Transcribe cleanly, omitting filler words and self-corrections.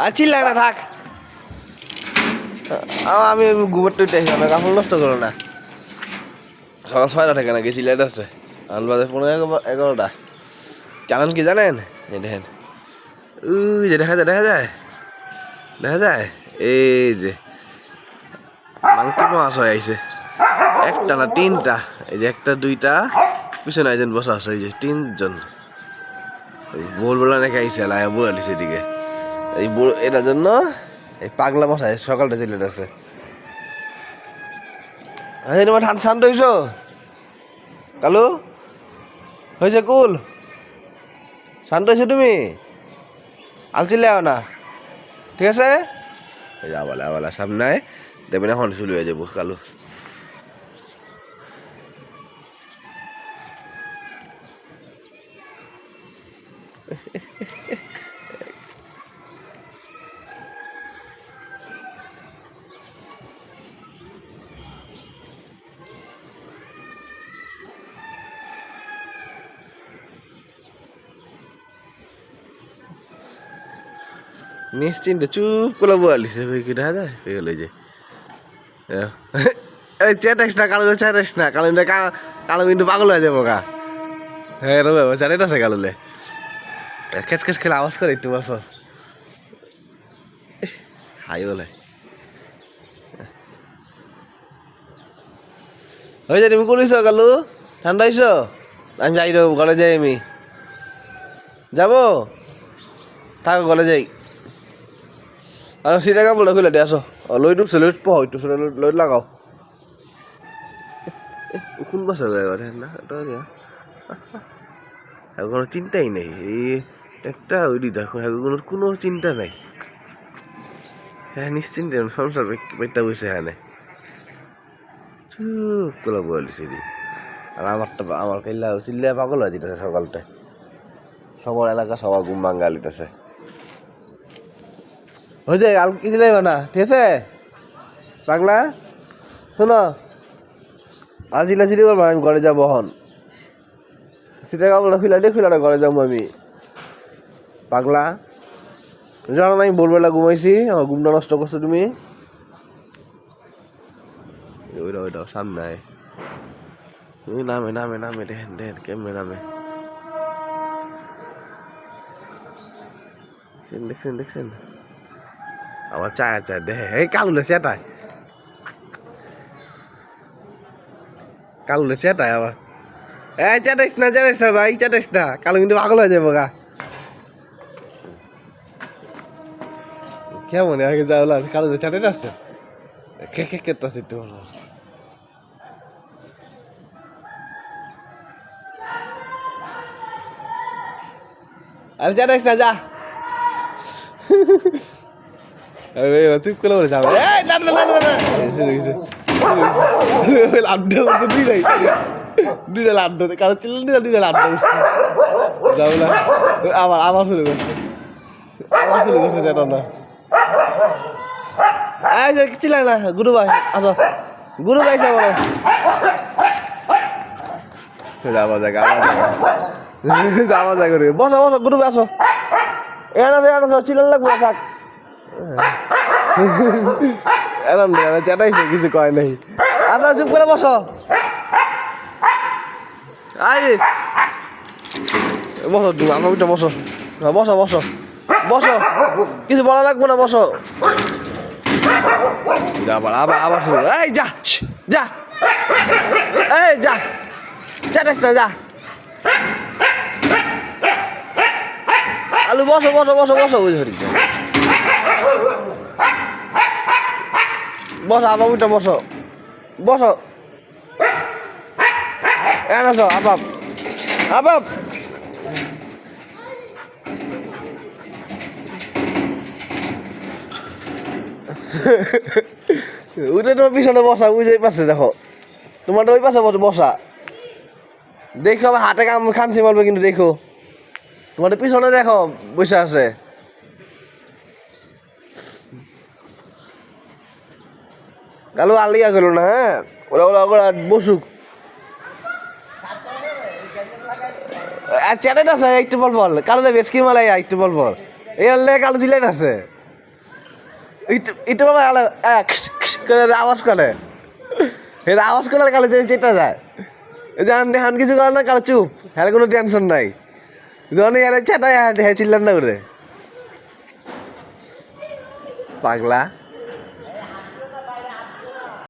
আর চিল্লাই না থাক। আমি ঘুমের টুইতে আসলাম না, কাপড় নষ্ট করো না। সকাল 6টা থেকে নাকি সিলেট আছে, আনবাজে 11:30। জানেন কি জানেন? এই দেখেন, ওই যে দেখা যায় দেখা যায় দেখা যায়, এই যে মাংকি মাছ হয়ে আইছে একটা না 3টা। এই যে একটা 2টা পিছনে একজন বসা আছে, এই যে 3জন। ভোরবেলা নাকি আইসে লাইয়া বয়ে আলিছে এদিকে। এই এটার জন্য এই পাগলা মশাই সকালটা সিলেট আছে। আচ্ছা তোমার শান্ত হইছো কালু? হয়েছে কুল? শান্ত হয়েছো তুমি? আলচিলে না, ঠিক আছে? আবালা আবালা সামনে দেবেন, এখন শুরু হয়ে যাবো কালু। নিশ্চিন্তে চুপ করে বলিস কি দেখা যায় এই যে এই চেটাইস না কালো, চেটাইস না কালো, কালো কিন্তু পাগল হয়ে যাবো গা। হ্যাঁ রবে চেটাইট আছে কালোলে, খেস খেস খেলে আওয়াজ করে একটু বছর হাই বলে। ওই যে তুমি কুলিস কালু, ঠান্ডা হইছো? আমি যাই রে, ঘরে যাই, আমি যাবো, থাকো ঘরে যাই। আর সিটা কাপড় খুলে দিয়ে আসো, লই ঢুকছে, লই পহ একটু লই লাগাও। কোন বাসা যায় না কোনো চিন্তাই নেই, এই একটা ওই দেখো এগুলোর কোনো চিন্তা নাই। হ্যাঁ নিশ্চিন্তে সংসার পেটটা বসে হ্যাঁ চুপ করে বলিস। আর আমার কাইলা চিল্লা পাগল হয়ে যেতেছে সকালটায়, সবার এলাকা সবার ঘুম ভাঙ্গা লিতেছে। হয়ে যায় আর কিছু লাগবে না, ঠিক আছে পাগলা? শোনো, আর চিল্লাচিল্লি করবো, আমি ঘরে যাবো হন। সেটা কাপড়টা খুলে ঘরে যাবো আমি, পাগলা। জানো না আমি ভোরবেলা ঘুমাইছি, আমার ঘুমটা নষ্ট করছো তুমি। ওইটা ওইটা সামনে নামে নামে নামে, দেখেন দেখেন কেমনে নামে, দেখছেন দেখছেন। আমার চায় চায় দেখে, এই কালুলে চেটায়, কালুলে চেটায় আবার। এই চেটাইস না ভাই, চেটাইস না, কালু কিন্তু পাগল হয়ে যাবো গা। কেমন আগে যাওয়া কালুলে চেটাইতে আছে, কে কেটে একটু ভালো। আরে চেটাইস না, যা। চুপ করে বলে যাবে, লাড্ডু উঠছে দুইটা লাড্ডু হচ্ছে, কারো ছিল দুইটা লাড্ডু উঠছে, যাবো না। আবার আবার শুরু করছে, যেত না। এই যে ছিল না গুরু ভাই, আসো গুরু ভাই সব যাওয়া যায় যাওয়া যায় করে, বসো বসো গুরু ভাই আসো, এনা চিলান লাগবে না, থাক। এরম চেটাইছে, কিছু কয় নাই। আপনার চুপ করে বসো, বসো তুমি আমার ওইটা বসো, বসো বসো বসো, কিছু বলা লাগবো না, বসো। আবার আবার আবার শুরু, এই যা যা, এই যা, চেটাইস না, যা। আলু বসো বসো বসো বসো, ওই ধরি বসো, আবার ওইটা বসো বসো, এনাছো আবাব আবাব। ওইটা তোমার পিছনে বসা, ওই যে পাশে দেখো, তোমারটা ওই পাশে বসা, দেখো আবার হাতে খামছি মারবে কিন্তু, দেখো তোমাদের পিছনে দেখো বসে আছে। কালু আলিয়া গেল না, হ্যাঁ ওরা ওরা ওরা বসুক। আর চ্যাটেট আছে একটু বল, কালো বেশকি মালাই একটু বল, এই কালো জিলেট আছে। একটু বাবা করে আওয়াজ করে এটা আওয়াজ করলে কালে চেটা যায় জান এখন কিছু করে না কালে চুপ হ্যাঁ কোনো টেনশন নাই যখন চেটায় হ্যাঁ চিল্লান না করে পাগলা